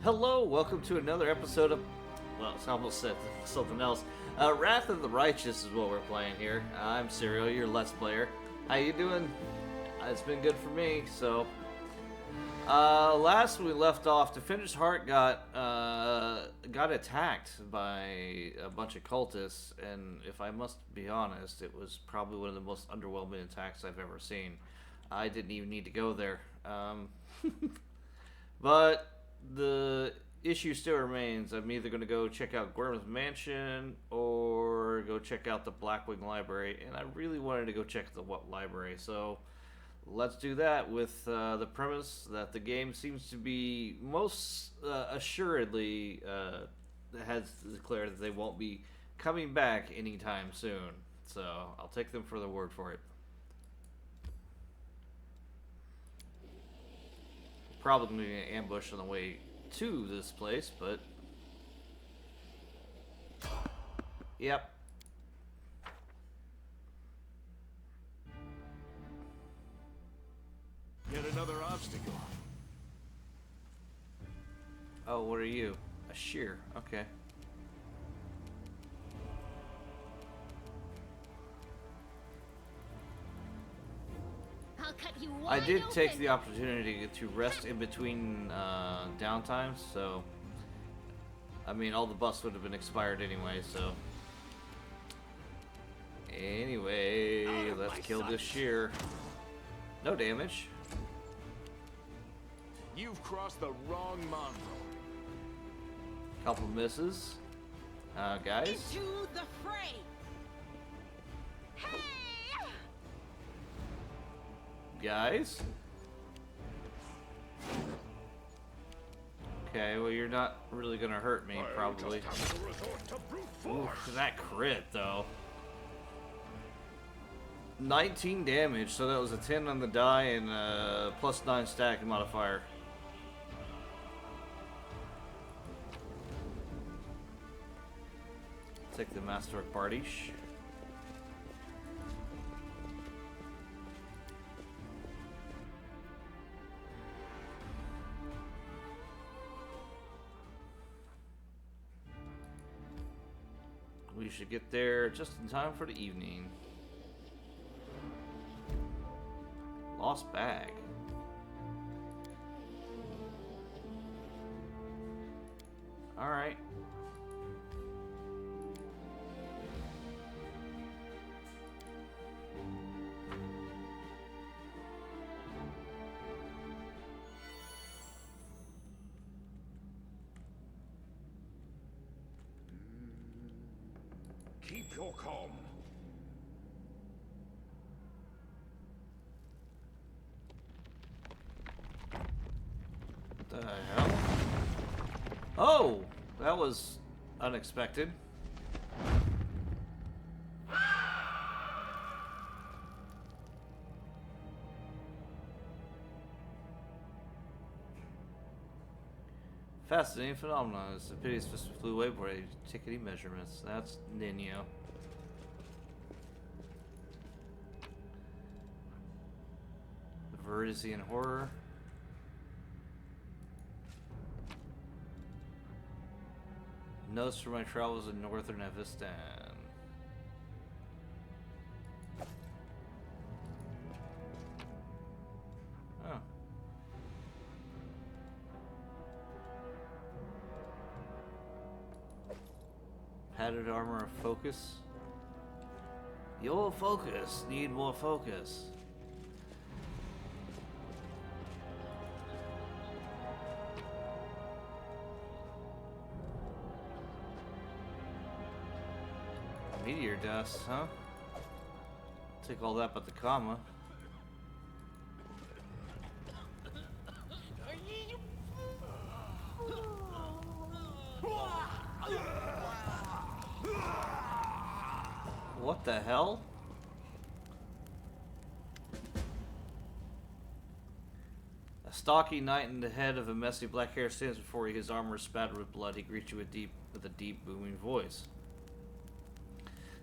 Hello, welcome to another episode of, well, it's almost said something else. Wrath of the Righteous is what we're playing here. I'm Serial, your Let's Player. How you doing? It's been good for me, so... last we left off, Defender's Heart got attacked by a bunch of cultists, and if I must be honest, it was probably one of the most underwhelming attacks I've ever seen. I didn't even need to go there. But the issue still remains. I'm either going to go check out Gorham's Mansion or go check out the Blackwing Library, and I really wanted to go check the WotR Library, so let's do that with the premise that the game seems to be most assuredly has declared that they won't be coming back anytime soon, so I'll take them for their word for it. Probably going to be an ambush on the way to this place, but yep. Yet another obstacle. Oh, what are you? A shear. Okay. I'll cut you I wide did take open. the opportunity to rest in between downtimes, so I mean, all the buffs would have been expired anyway, so anyway, let's kill this shear. No damage. You've crossed the wrong mongrel. Couple misses. Guys. Into the fray. Hey! Guys. Okay, well, you're not really gonna hurt me, probably. Ooh, that crit, though. 19 damage, so that was a 10 on the die and plus 9 stack modifier. Take the Master of Bardish. We should get there just in time for the evening. Lost bag. Alright. Keep your calm. What the hell? Oh! That was unexpected. Fascinating phenomenon. It's a pity it's just flew away before I take any measurements. That's Nino. The Viridian Horror. Notes from my travels in northern Avistan. Oh. Padded armor of focus. Your focus. Need more focus. Meteor dust, huh? Take all that but the comma. What the hell? A stocky knight in the head of a messy black hair stands before you, his armor spattered with blood. He greets you with a deep, booming voice.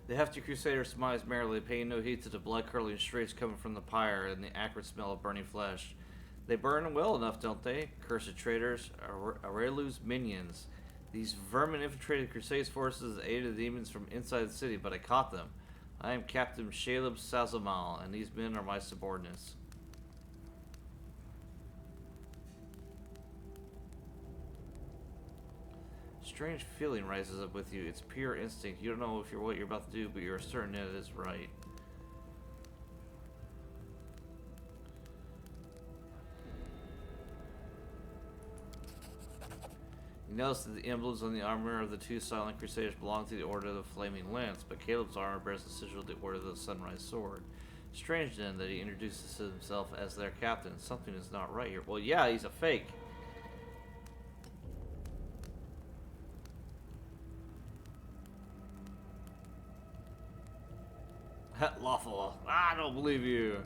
The hefty crusader smiles merrily, paying no heed to the blood-curdling shrieks coming from the pyre and the acrid smell of burning flesh. They burn well enough, don't they? Cursed traitors, Aurelu's minions. These vermin infiltrated Crusades forces and aided the demons from inside the city, but I caught them. I am Captain Shaleb Sazamal, and these men are my subordinates. Strange feeling rises up with you. It's pure instinct. You don't know if what you're about to do, but you're certain that it is right. You notice that the emblems on the armor of the two silent crusaders belong to the Order of the Flaming Lance, but Caleb's armor bears the sigil of the Order of the Sunrise Sword. Strange then that he introduces himself as their captain. Something is not right here. Well, yeah, he's a fake. Lawful. I don't believe you.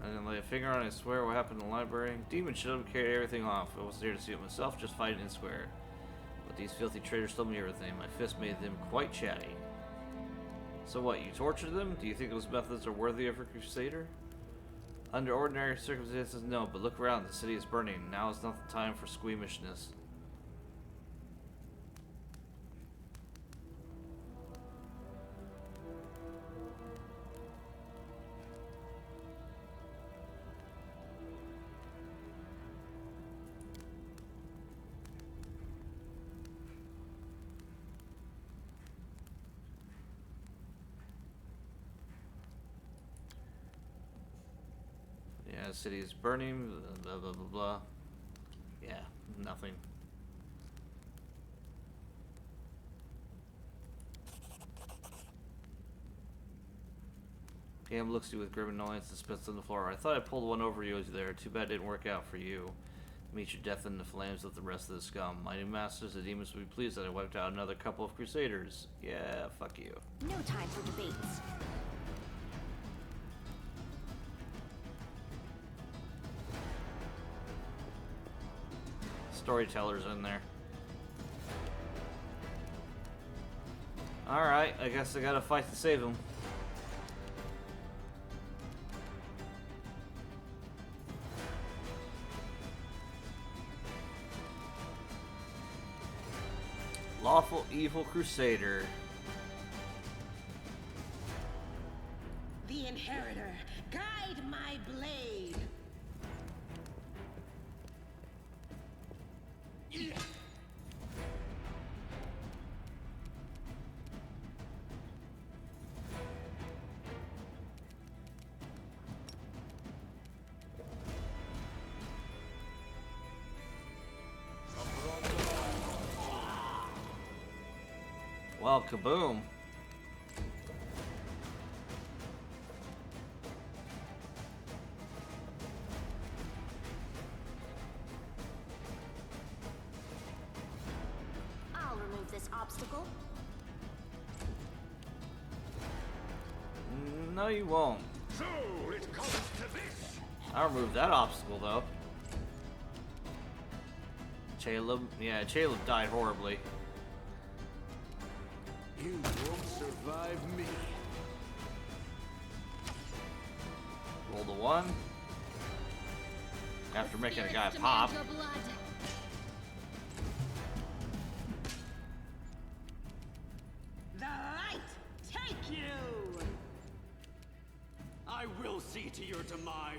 I didn't lay a finger on it. I swear what happened in the library. Demon should have carried everything off. I wasn't here to see it myself, just fighting in square. But these filthy traitors told me everything. My fist made them quite chatty. So what, you tortured them? Do you think those methods are worthy of a crusader? Under ordinary circumstances, no, but look around. The city is burning. Now is not the time for squeamishness. Yeah, the city is burning, blah, blah, blah, blah. Yeah, nothing. Cam looks at you with grim annoyance and spits on the floor. I thought I pulled one over you there. Too bad it didn't work out for you. Meet your death in the flames with the rest of the scum. My new masters, the demons, will be pleased that I wiped out another couple of crusaders. Yeah, fuck you. No time for debates. Storyteller's in there. Alright, I guess I gotta fight to save him. Lawful evil crusader. The inheritor, guide my blade. Well, kaboom. I'll remove this obstacle. No, you won't. So it comes to this. I'll remove that obstacle, though. Caleb, yeah, Caleb died horribly. You won't survive me. Roll the 1. After making a guy pop. Your blood. The light take you. I will see to your demise.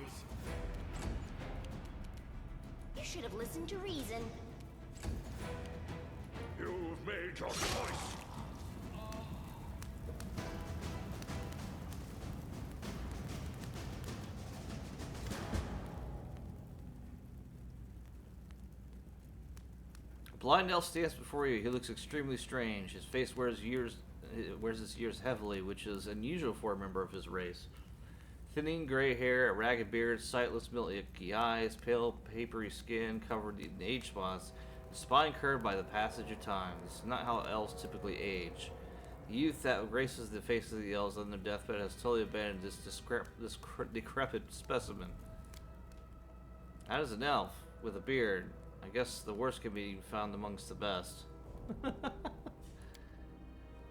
You should have listened to reason. You've made your choice. Blind elf stands before you. He looks extremely strange. His face wears its years heavily, which is unusual for a member of his race. Thinning gray hair, a ragged beard, sightless, milky eyes, pale, papery skin covered in age spots, spine curved by the passage of time. This is not how elves typically age. The youth that graces the faces of the elves on their deathbed has totally abandoned this decrepit specimen. That is an elf with a beard. I guess the worst can be found amongst the best.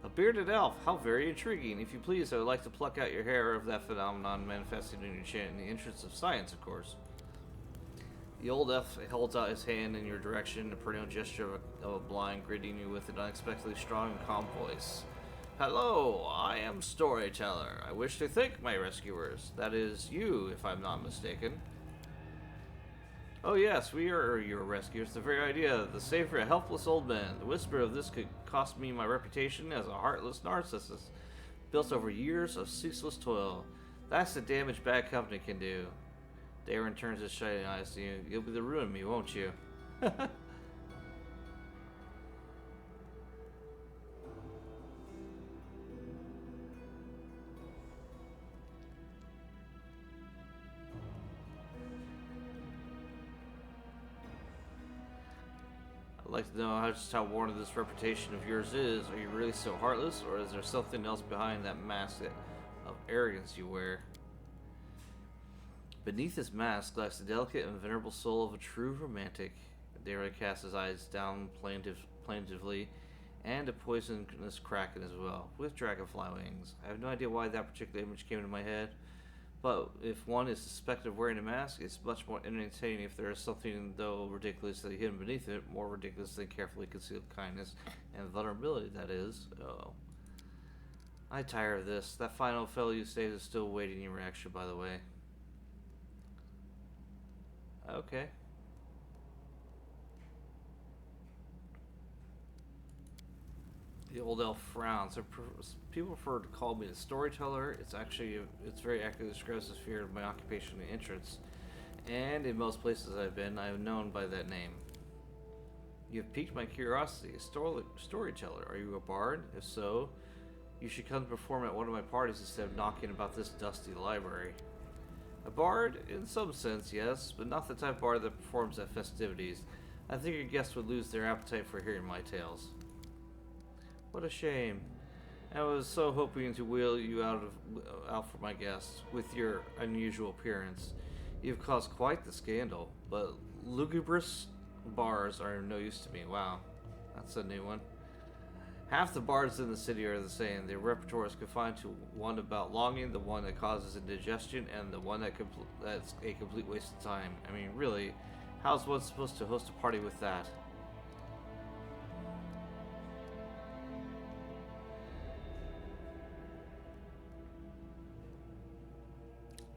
A bearded elf, how very intriguing. If you please, I would like to pluck out your hair of that phenomenon manifesting in your chin in the interest of science, of course. The old elf holds out his hand in your direction, a perennial gesture of a blind, greeting you with an unexpectedly strong and calm voice. Hello, I am Storyteller. I wish to thank my rescuers. That is you, if I'm not mistaken. Oh yes, we are your rescuers. The very idea, the save for a helpless old man. The whisper of this could cost me my reputation as a heartless narcissist, built over years of ceaseless toil. That's the damage bad company can do. Darren turns his shining eyes to you. You'll be the ruin of me, won't you? I'd like to know just how worn this reputation of yours is. Are you really so heartless, or is there something else behind that mask of arrogance you wear? Beneath his mask lies the delicate and venerable soul of a true romantic. Darren casts his eyes down plaintively, and a poisonous kraken as well, with dragonfly wings. I have no idea why that particular image came into my head, but if one is suspected of wearing a mask, it's much more entertaining if there is something, though ridiculously hidden beneath it, more ridiculous than carefully concealed kindness and vulnerability, that is. Oh. I tire of this. That final fellow you saved is still waiting your reaction, by the way. Okay. The old elf frowns. People prefer to call me the storyteller. It's very accurately describes the sphere of my occupation and interests. And in most places I've been, I am known by that name. You have piqued my curiosity. Storyteller, are you a bard? If so, you should come to perform at one of my parties instead of knocking about this dusty library. A bard? In some sense, yes, but not the type of bard that performs at festivities. I think your guests would lose their appetite for hearing my tales. What a shame. I was so hoping to wheel you out for my guests with your unusual appearance. You've caused quite the scandal, but lugubrious bars are no use to me. Wow, that's a new one. Half the bards in the city are the same. Their repertoire is confined to one about longing, the one that causes indigestion, and the one that's a complete waste of time. I mean, really, how's one supposed to host a party with that?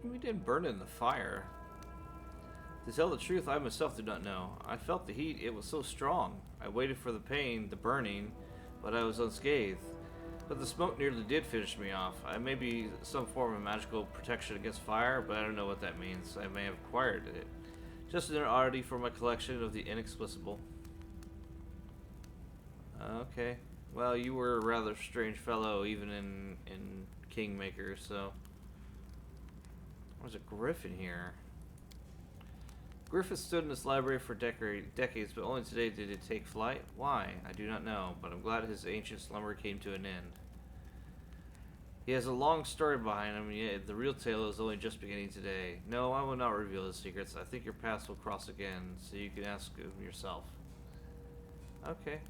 We didn't burn in the fire. To tell the truth, I myself did not know. I felt the heat, it was so strong. I waited for the pain, the burning, but I was unscathed. But the smoke nearly did finish me off. I may be some form of magical protection against fire, but I don't know what that means. I may have acquired it. Just an oddity for my collection of the inexplicable. Okay. Well, you were a rather strange fellow, even in Kingmaker, so... There's a griffin here. Griffin stood in this library for decades, but only today did it take flight. Why? I do not know, but I'm glad his ancient slumber came to an end. He has a long story behind him, yet the real tale is only just beginning today. No, I will not reveal his secrets. I think your paths will cross again, so you can ask him yourself. Okay.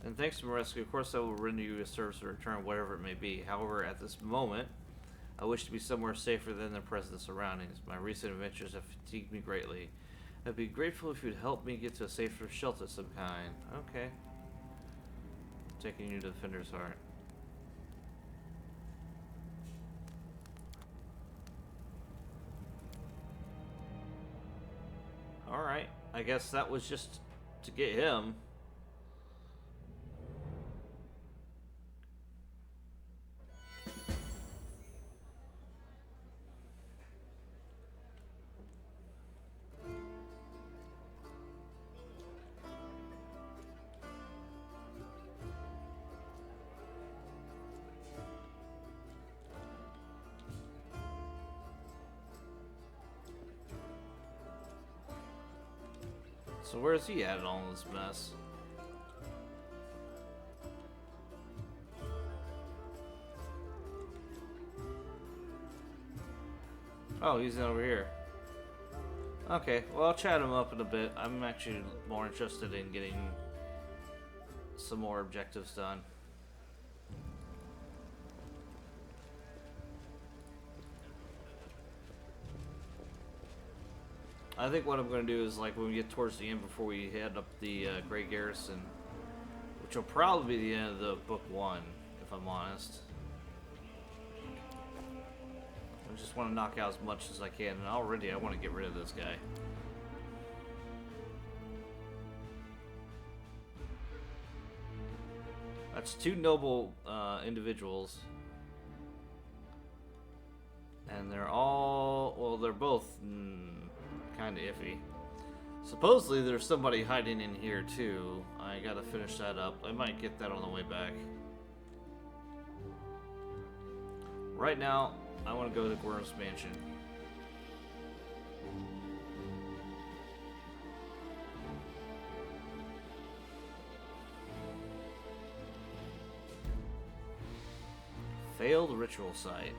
And thanks to my rescue, of course I will render you a service in return, whatever it may be. However, at this moment, I wish to be somewhere safer than the present surroundings. My recent adventures have fatigued me greatly. I'd be grateful if you'd help me get to a safer shelter of some kind. Okay. Taking you to Defender's Heart. Alright, I guess that was just to get him. So where's he at in all this mess? Oh, he's over here. Okay, well, I'll chat him up in a bit. I'm actually more interested in getting some more objectives done. I think what I'm going to do is, like, when we get towards the end before we head up the Grey Garrison, which will probably be the end of the book 1, if I'm honest. I just want to knock out as much as I can, and already I want to get rid of this guy. That's 2 noble individuals. And they're all, well, they're both kind of iffy. Supposedly there's somebody hiding in here too. I gotta finish that up. I might get that on the way back. Right now, I want to go to Worm's Mansion. Failed ritual site.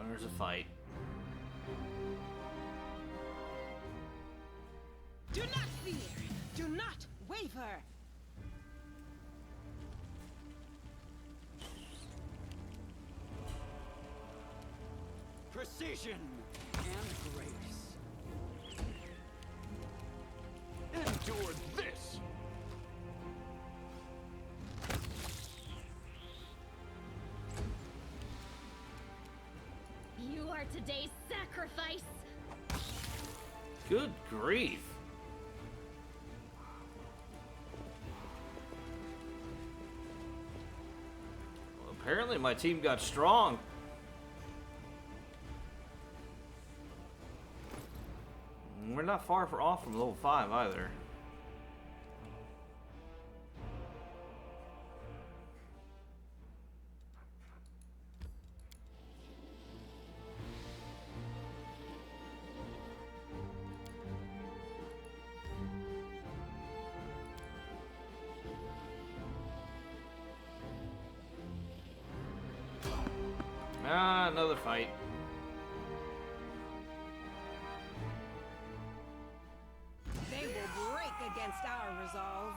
There's a fight. Do not fear! Do not waver! Precision and grace. Endure this! You are today's sacrifice! Good grief. Well, apparently my team got strong. We're not far off from level 5 either. Another fight. They will break against our resolve.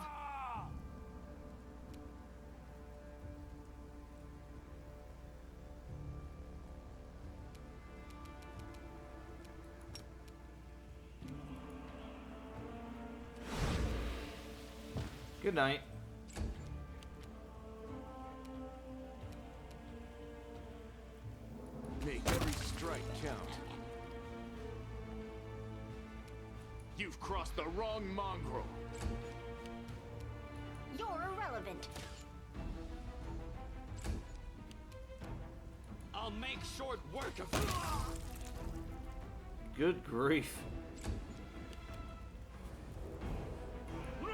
Good night. Make every strike count. You've crossed the wrong mongrel. You're irrelevant. I'll make short work of you. Good grief. No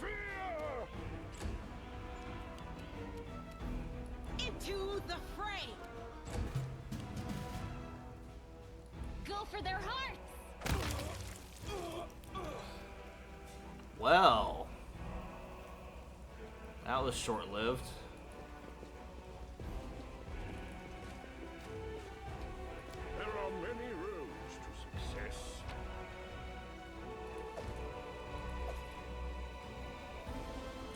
fear! Into the fray! Go for their hearts! Well, that was short-lived. There are many roads to success.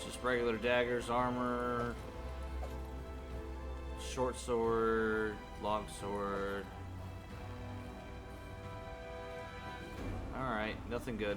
Just regular daggers, armor, short sword, long sword. Alright, nothing good.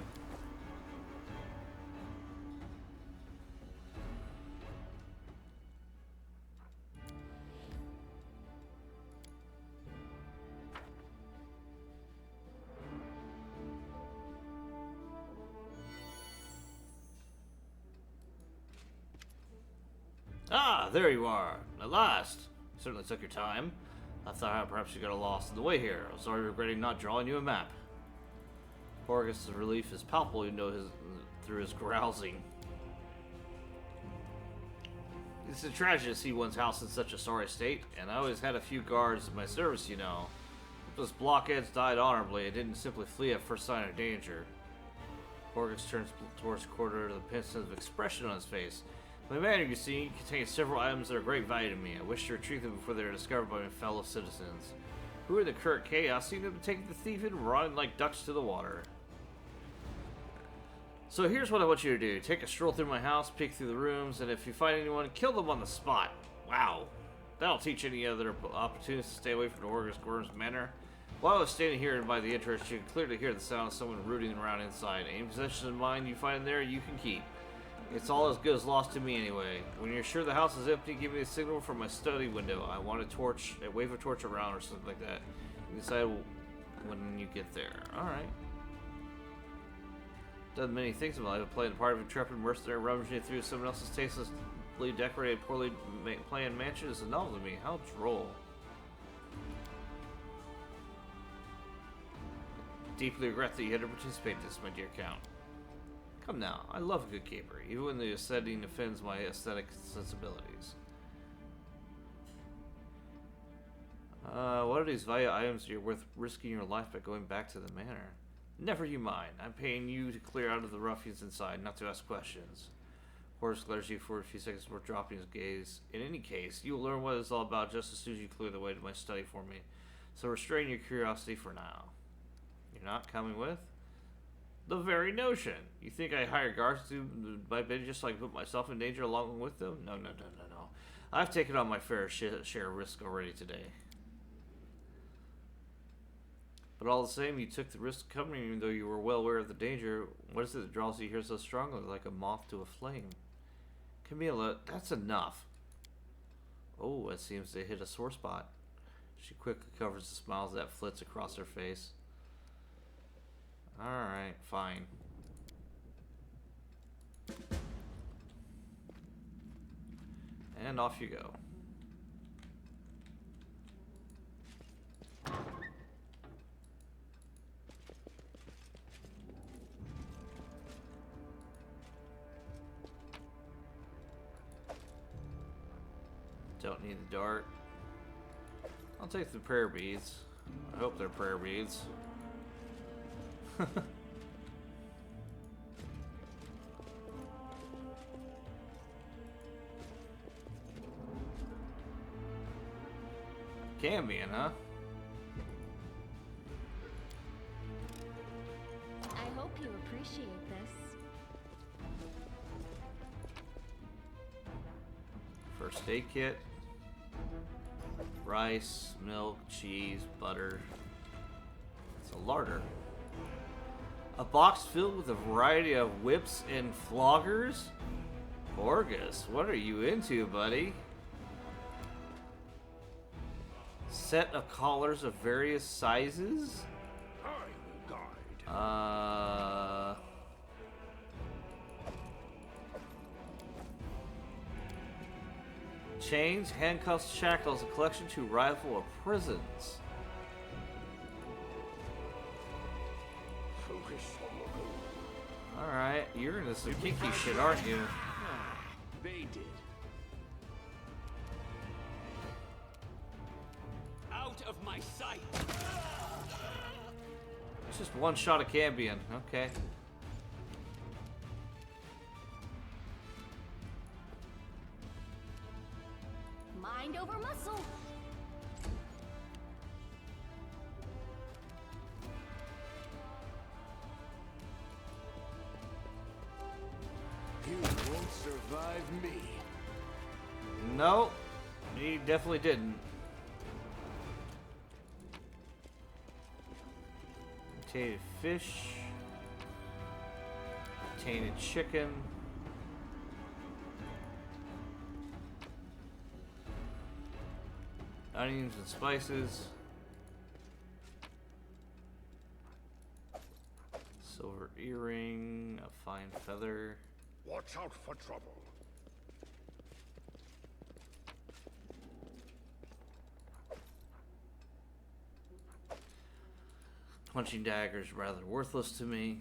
Ah, there you are. At last. Certainly took your time. I thought perhaps you got lost on the way here. I'm sorry regretting not drawing you a map. Horgus' relief is palpable, you know, through his grousing. It's a tragedy to see one's house in such a sorry state, and I always had a few guards in my service, you know. If those blockheads died honorably and didn't simply flee at first sign of danger. Horgus turns towards the corridor with a pensive expression on his face. My manor, you see, contains several items that are great value to me. I wish to retrieve them before they are discovered by my fellow citizens, who in the current chaos seem to have taken the thief and run like ducks to the water. So here's what I want you to do. Take a stroll through my house, peek through the rooms, and if you find anyone, kill them on the spot. Wow. That'll teach any other opportunists to stay away from the Worm's manor. While I was standing here by the entrance, you can clearly hear the sound of someone rooting around inside. Any possessions of mine you find in there, you can keep. It's all as good as lost to me anyway. When you're sure the house is empty, give me a signal from my study window. I want a wave a torch around or something like that. You decide when you get there. Alright. Done many things in my life. I've played the part of a intrepid mercenary rummaging through someone else's tastelessly decorated, poorly planned mansion is a novel to me. How droll. Deeply regret that you had to participate in this, my dear Count. Come now, I love a good caper, even when the setting offends my aesthetic sensibilities. What are these valuable items you're worth risking your life by going back to the manor? Never you mind. I'm paying you to clear out of the ruffians inside, not to ask questions. Horace glares you for a few seconds before dropping his gaze. In any case, you will learn what it's all about just as soon as you clear the way to my study for me. So restrain your curiosity for now. You're not coming with? The very notion. You think I hire guards to my bid just so I can put myself in danger along with them? No. I've taken on my fair share of risk already today. But all the same, you took the risk of coming even though you were well aware of the danger. What is it that draws you here so strongly, like a moth to a flame? Camilla, that's enough. Oh, it seems to hit a sore spot. She quickly covers the smiles that flits across her face. Alright, fine. And off you go. Don't need the dart. I'll take the prayer beads. I hope they're prayer beads. Cambion, huh? I hope you appreciate this. First aid kit. Rice, milk, cheese, butter. It's a larder. A box filled with a variety of whips and floggers? Orgus, what are you into, buddy? Set of collars of various sizes? I will guide. Chains, handcuffs, shackles, a collection to rival of prisons. Focus on the goal. Alright, you're into some kinky shit, aren't you? They did. Out of my sight. It's just one shot of Cambion. Okay. Mind over muscle. You won't survive me. No, he definitely didn't. Tainted fish. Tainted chicken. Onions and spices. Silver earring, a fine feather. Watch out for trouble. Punching dagger's rather worthless to me.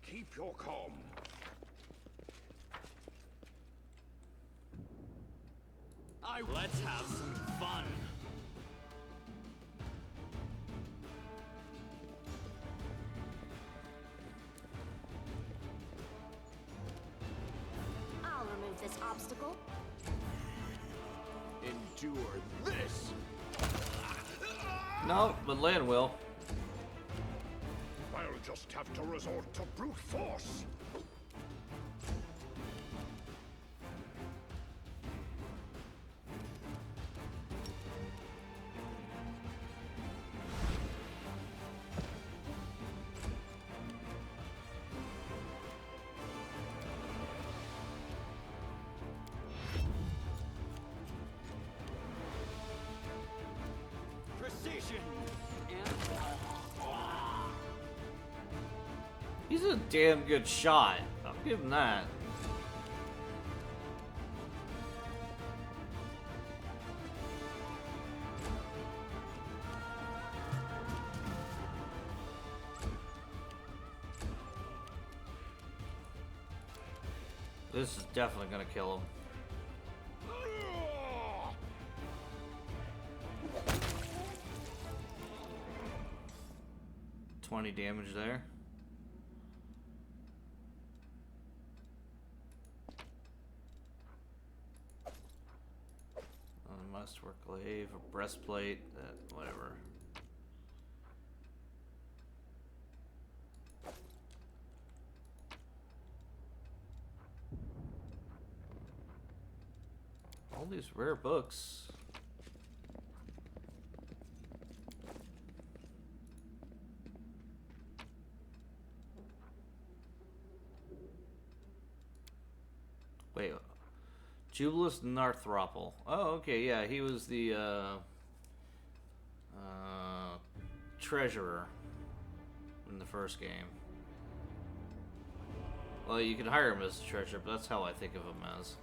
Keep your calm. Let's have some fun. I'll remove this obstacle. Endure this! No, but Lan will. I'll just have to resort to brute force. Precision and He's a damn good shot. I'll give him that. This is definitely gonna kill him. 20 damage there. Mustwork glaive, a breastplate, whatever. All these rare books. Wait, Jubilus Narthropple. Oh, okay, yeah, he was the treasurer in the first game. Well, you can hire him as a treasurer, but that's how I think of him as.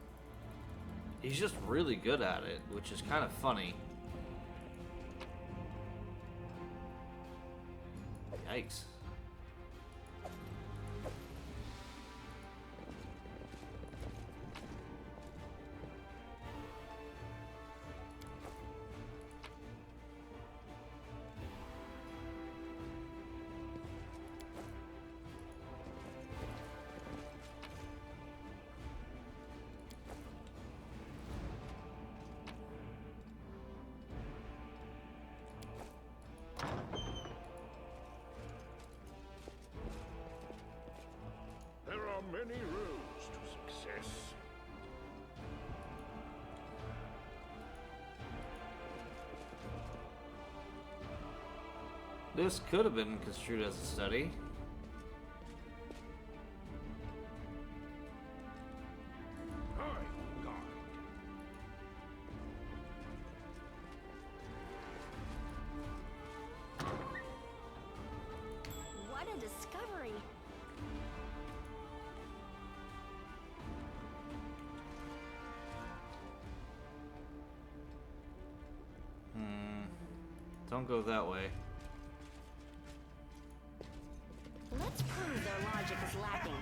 He's just really good at it, which is kind of funny. Yikes. There are many roads to success. This could have been construed as a study. High guard. What a discovery. Don't go that way. Let's prove their logic is lacking.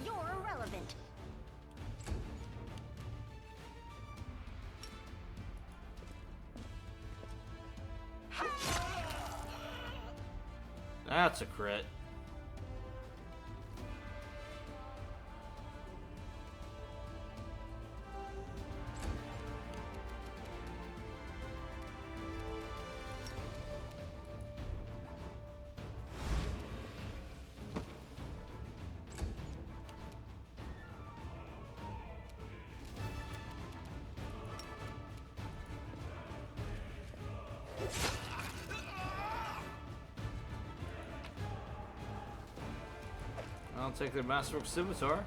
You're irrelevant. That's a crit. I'll take the Masterwork Scimitar.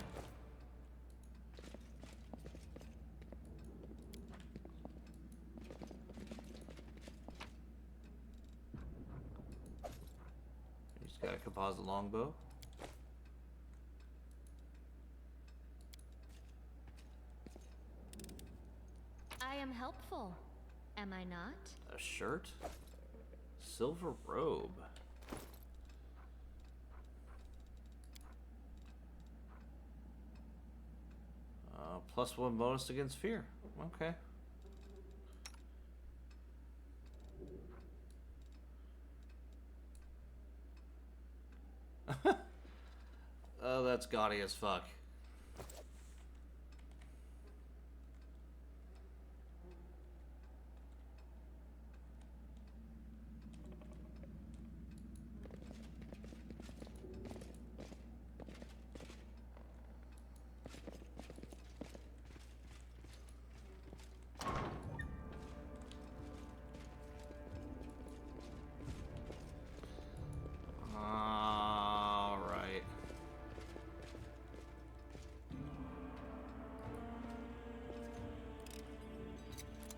He's got a composite longbow. I am helpful. Am I not? A shirt. Silver robe. +1 bonus against fear. Okay. Oh, that's gaudy as fuck.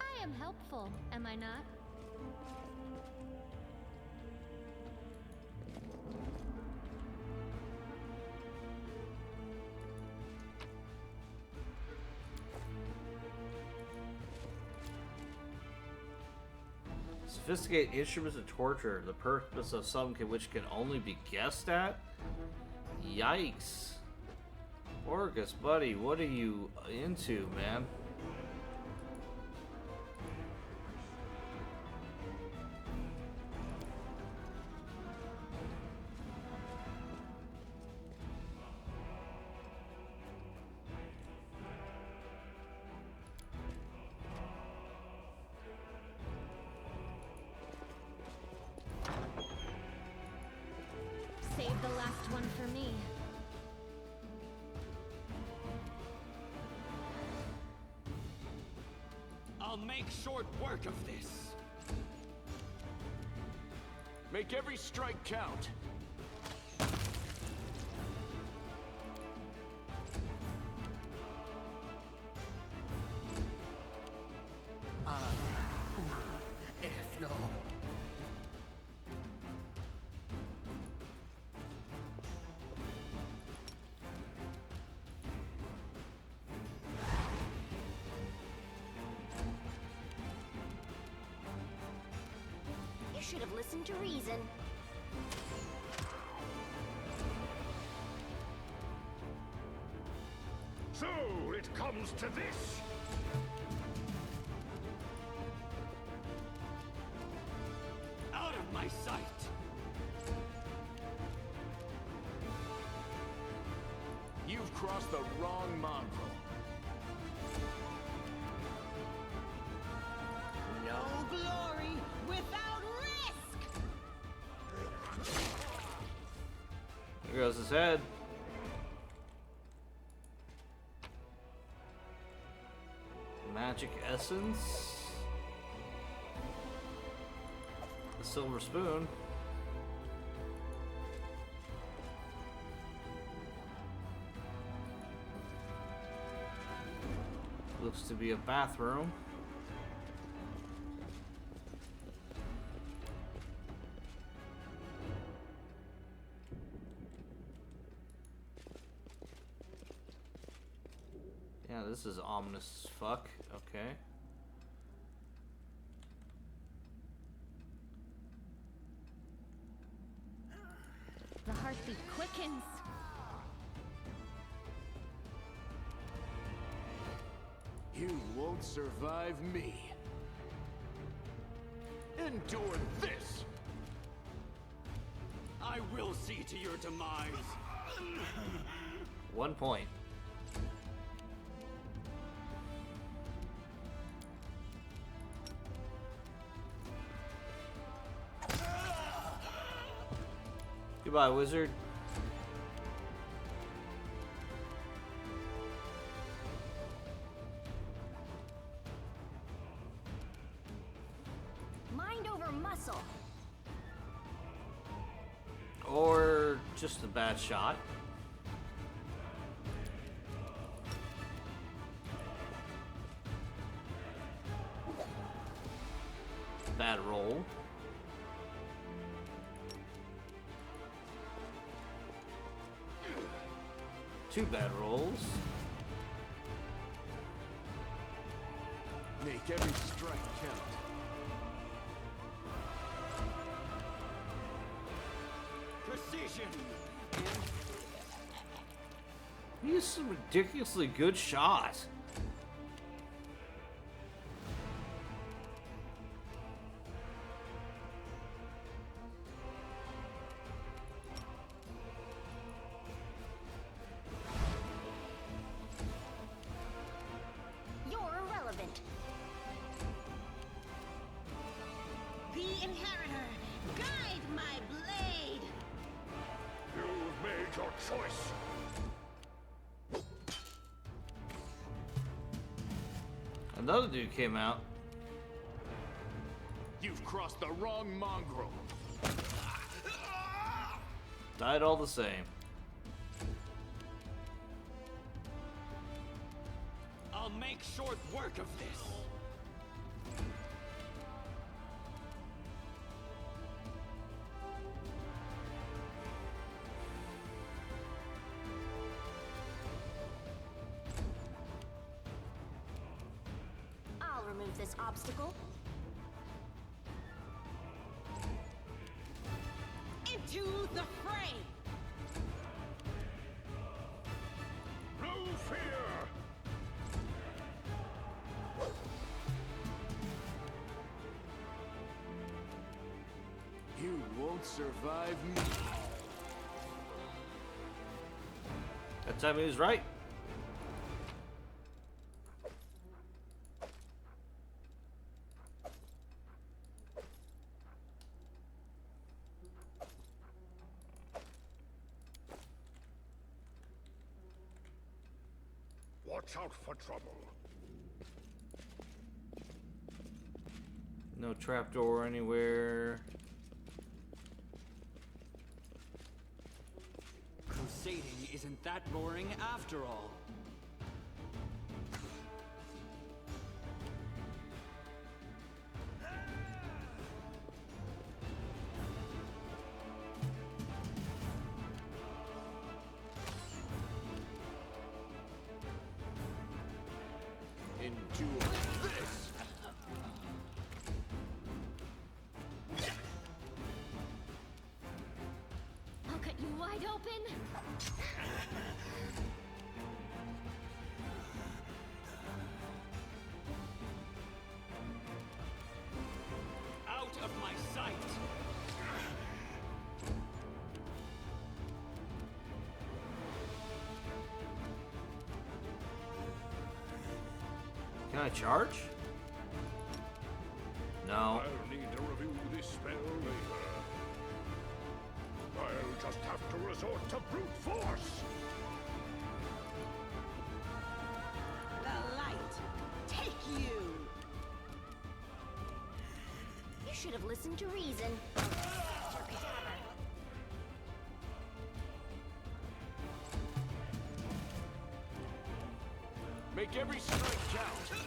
I am helpful, am I not? Sophisticated instruments of torture, the purpose of some which can only be guessed at? Yikes. Orcus, buddy, what are you into, man? Save the last one for me. I'll make short work of this. Make every strike count. If no. You should have listened to reason. So it comes to this. Out of my sight. You've crossed the wrong mongrel. No glory without risk! There goes his head. Magic essence. The silver spoon. Looks to be a bathroom. Yeah, this is ominous as fuck. Okay. The heartbeat quickens. You won't survive me. Endure this. I will see to your demise. 1 point. Goodbye, wizard. Mind over muscle. Or just a bad shot. Bad roll. Two bad rolls. Make every strike count. Precision. He's a ridiculously good shot. You're irrelevant. The Inheritor, guide my blade. You've made your choice. Another dude came out. You've crossed the wrong mongrel. Died all the same. I'll make short work of this. I'll remove this obstacle. Into the fray. No fear. You won't survive me. That time he was right. Watch out for trouble. No trapdoor anywhere. Crusading isn't that boring after all. Endure this! I'll cut you wide open. Out of my sight! Can I charge? No. I'll need to review this spell later. I'll just have to resort to brute force. The light, take you. You should have listened to reason. Make every strike count!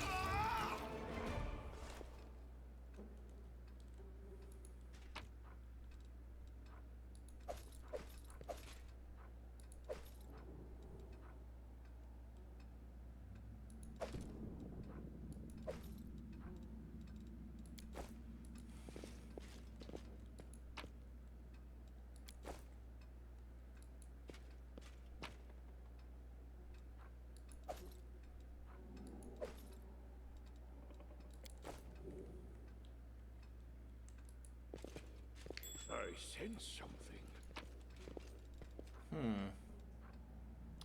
I sense something.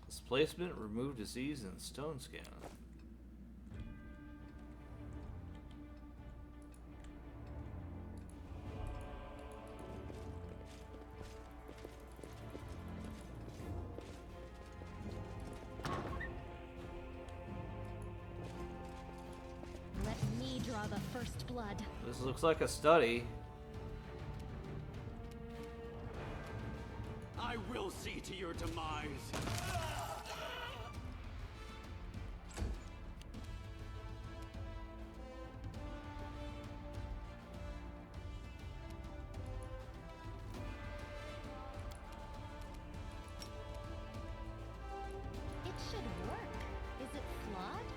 Displacement, remove disease, and stone scan. Let me draw the first blood. This looks like a study. I will see to your demise. It should work. Is it flawed?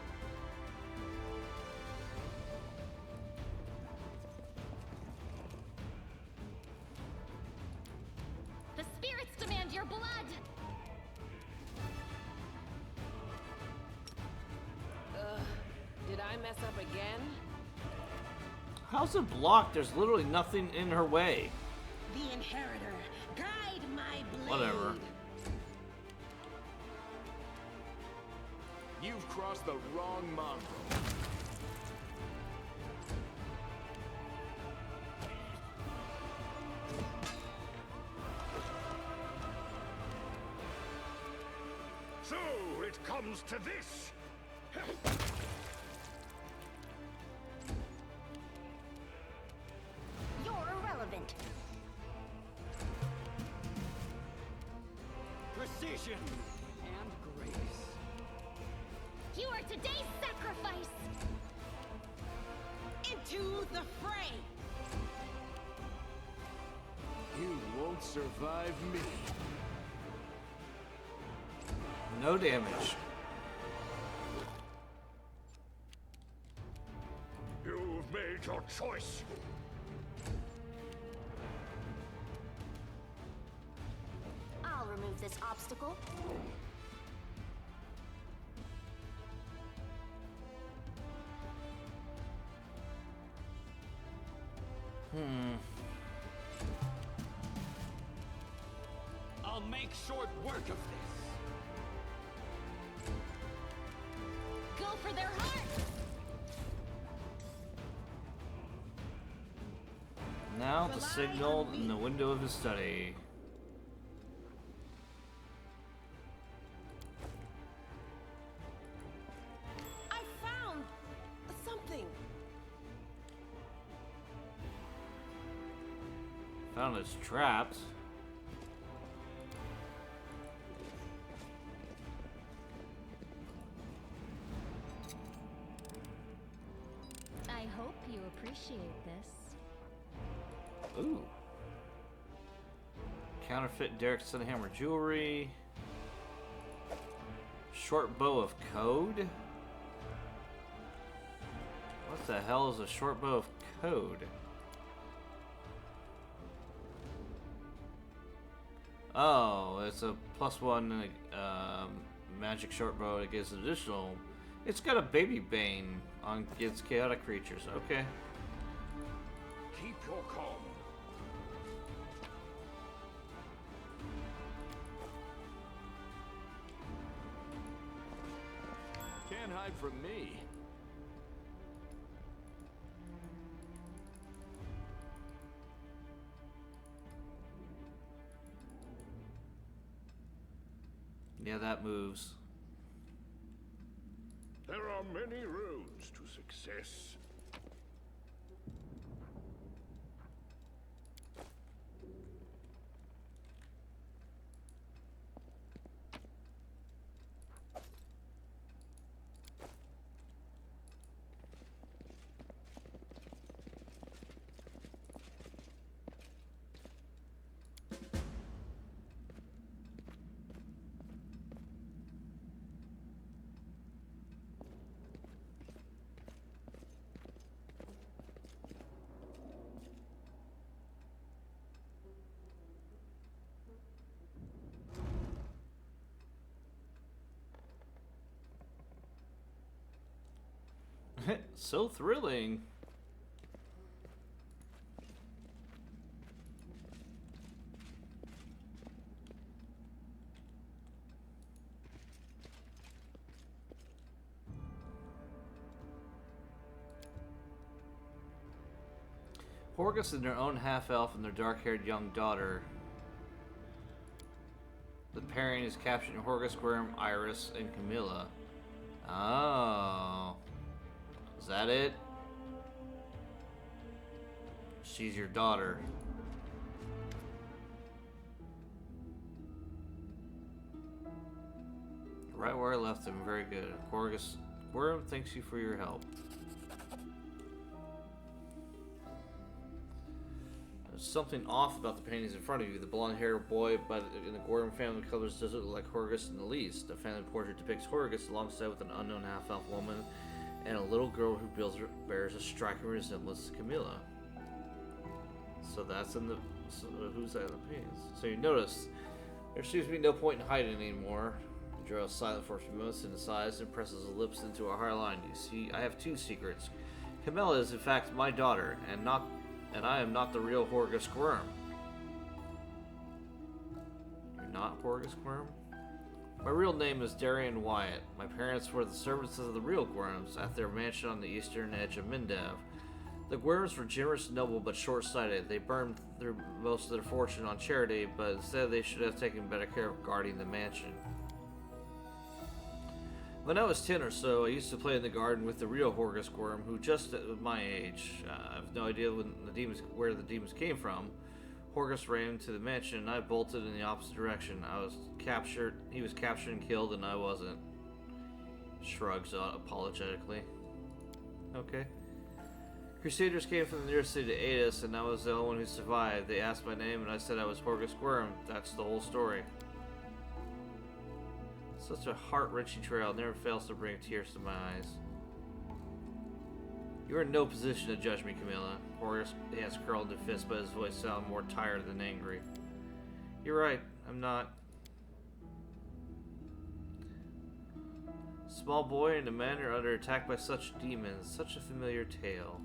The spirits demand your blood! mess up again? How's it blocked? There's literally nothing in her way. The Inheritor, guide my blade. Whatever. You've crossed the wrong mongrel. So it comes to this. You're irrelevant. Precision and grace. You are today's sacrifice! Into the fray. You won't survive me. No damage. You've made your choice. I'll remove this obstacle. I'll make short work of this. Go for their hearts! Now the signal in the window of his study. I found something. Found his traps. I hope you appreciate this. Ooh. Counterfeit Derek Sunhammer jewelry. Short bow of code. What the hell is a short bow of code? Oh, it's a +1 magic short bow that gives additional. It's got a baby bane on its chaotic creatures. Okay. Keep your calm. Can't hide from me. Yeah, that moves. There are many roads to success. So thrilling. Horgus and their own half-elf and their dark-haired young daughter. The pairing is captured in Horgus, Worm, Iris, and Camilla. Oh. Is that it? She's your daughter. Right where I left him. Very good. Horgus, Worm, thanks you for your help. There's something off about the paintings in front of you. The blonde-haired boy in the Gorham family colors doesn't look like Horgus in the least. The family portrait depicts Horgus alongside with an unknown half-elf woman and a little girl who bears a striking resemblance to Camilla. So that's in the... So who's that in the paintings? So you notice, there seems to be no point in hiding anymore. Drow is silent for a few moments and sighs and presses his lips into a hard line. You see, I have two secrets. Camilla is in fact my daughter, and I am not the real Horgus Worm. You're not Horgus Worm? My real name is Darian Wyatt. My parents were the servants of the real Worms at their mansion on the eastern edge of Mindav. The Worms were generous and noble but short-sighted. They burned through most of their fortune on charity, but instead they should have taken better care of guarding the mansion. When I was 10 or so, I used to play in the garden with the real Horgus Worm, who just at my age. I have no idea where the demons came from. Horgus ran to the mansion, and I bolted in the opposite direction. He was captured and killed, and I wasn't. Shrugs apologetically. Okay. Crusaders came from the nearest city to aid us, and I was the only one who survived. They asked my name, and I said I was Horgus Worm. That's the whole story. Such a heart-wrenching trail never fails to bring tears to my eyes. You are in no position to judge me, Camilla. Horgus has curled into fist, but his voice sounded more tired than angry. You're right, I'm not. Small boy and a man are under attack by such demons. Such a familiar tale.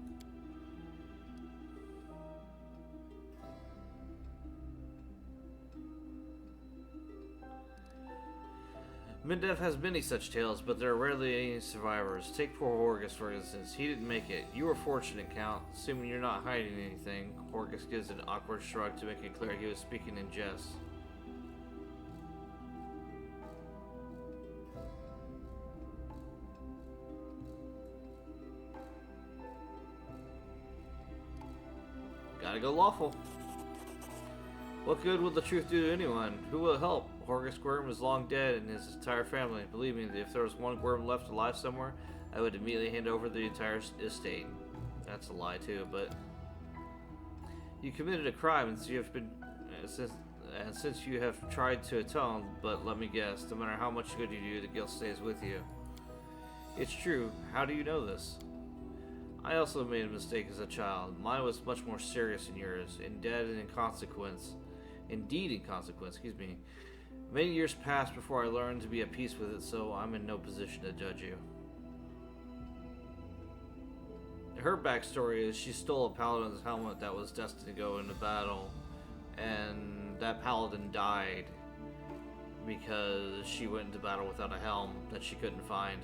Mindav has many such tales, but there are rarely any survivors. Take poor Horgus, for instance. He didn't make it. You were fortunate, Count. Assuming you're not hiding anything. Horgus gives an awkward shrug to make it clear he was speaking in jest. Gotta go lawful. What good will the truth do to anyone? Who will help? Horgus Worm is long dead and his entire family. Believe me, if there was one Worm left alive somewhere, I would immediately hand over the entire estate. That's a lie too, but you committed a crime, and since you have tried to atone, but let me guess, no matter how much good you do, the guilt stays with you. It's true. How do you know this? I also made a mistake as a child. Mine was much more serious than yours, indeed in consequence. Many years passed before I learned to be at peace with it, so I'm in no position to judge you. Her backstory is she stole a paladin's helmet that was destined to go into battle, and that paladin died because she went into battle without a helm that she couldn't find.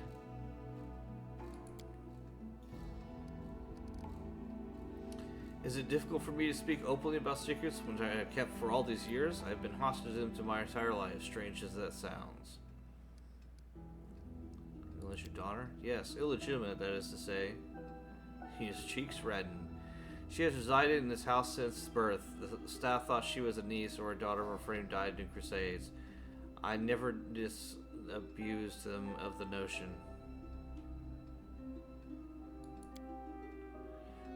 Is it difficult for me to speak openly about secrets which I have kept for all these years? I've been hostage to them to my entire life, strange as that sounds. Unless your daughter? Yes, illegitimate, that is to say. His cheeks reddened. She has resided in this house since birth. The staff thought she was a niece or a daughter of a friend who died in crusades. I never disabused them of the notion.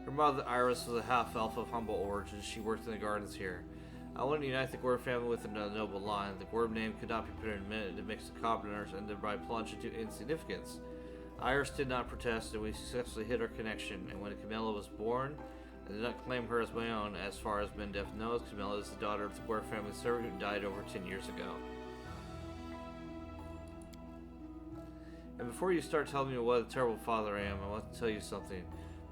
Her mother, Iris, was a half-elf of humble origin. She worked in the gardens here. I wanted to unite the Gwyrm family with another noble line. The Gwyrm name could not be put in a minute to mix the commoners and thereby plunge into insignificance. Iris did not protest, and we successfully hid our connection. And when Camilla was born, I did not claim her as my own. As far as Mindav knows, Camilla is the daughter of the Gwyrm family servant who died over 10 years ago. And before you start telling me what a terrible father I am, I want to tell you something.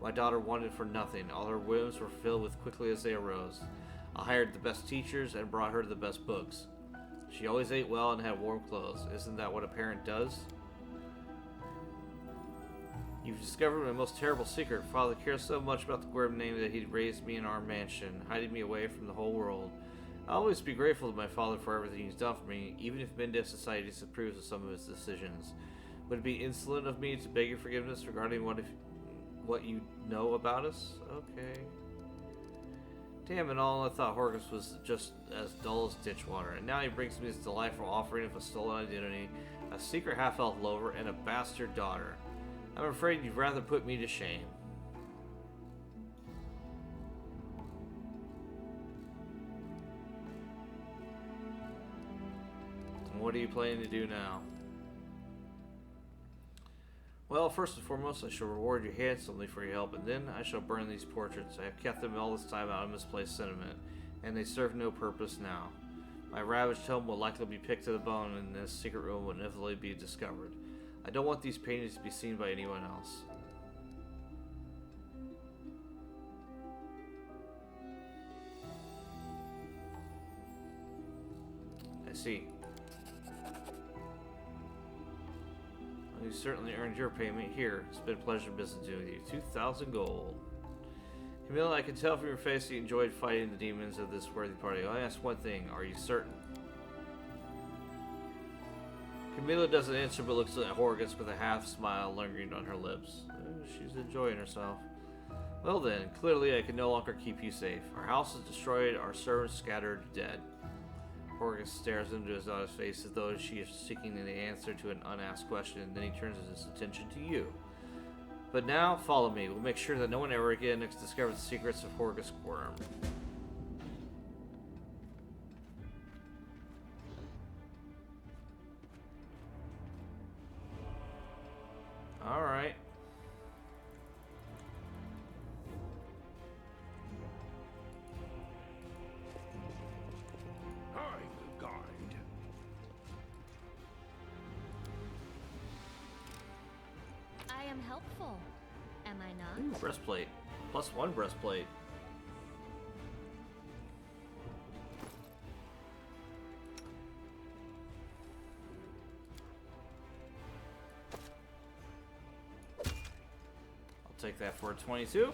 My daughter wanted for nothing. All her whims were filled with quickly as they arose. I hired the best teachers and brought her the best books. She always ate well and had warm clothes. Isn't that what a parent does? You've discovered my most terrible secret. Father cares so much about the Gwyrm name that he raised me in our mansion, hiding me away from the whole world. I'll always be grateful to my father for everything he's done for me, even if Mindav society disapproves of some of his decisions. Would it be insolent of me to beg your forgiveness regarding what you know about us? Okay. Damn it all, I thought Horgus was just as dull as ditch water, and now he brings me this delightful offering of a stolen identity, a secret half-elf lover, and a bastard daughter. I'm afraid you'd rather put me to shame. And what are you planning to do now? Well, first and foremost, I shall reward you handsomely for your help, and then I shall burn these portraits. I have kept them all this time out of misplaced sentiment, and they serve no purpose now. My ravaged home will likely be picked to the bone, and this secret room will inevitably be discovered. I don't want these paintings to be seen by anyone else. I see. Well, you certainly earned your payment here. It's been a pleasure visiting with you. 2,000 gold. Camilla, I can tell from your face that you enjoyed fighting the demons of this worthy party. I ask one thing, are you certain? Camilla doesn't answer but looks at Horgus with a half smile lingering on her lips. She's enjoying herself. Well then, clearly I can no longer keep you safe. Our house is destroyed, our servants scattered, dead. Horgus stares into his daughter's face as though she is seeking an answer to an unasked question, and then he turns his attention to you. But now, follow me. We'll make sure that no one ever again discovers the secrets of Horgus Worm. Alright. I will guide. I am helpful. Am I not? Ooh, breastplate. +1 breastplate. I'll take that for a 22.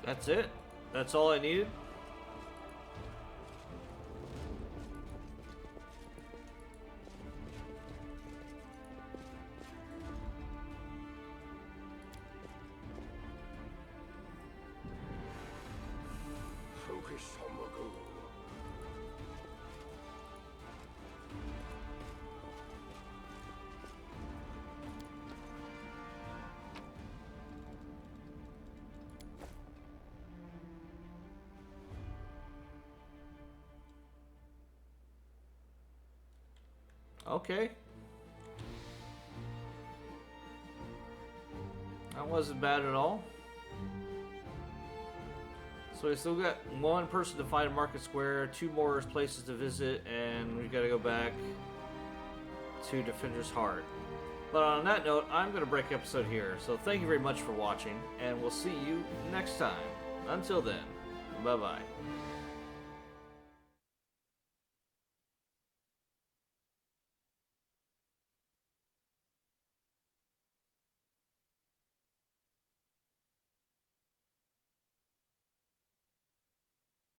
That's it? That's all I needed? Focus on the goal. Okay. That wasn't bad at all. So we still got one person to find in Market Square, 2 more places to visit, and we gotta go back to Defender's Heart. But on that note, I'm gonna break the episode here. So thank you very much for watching, and we'll see you next time. Until then, bye-bye.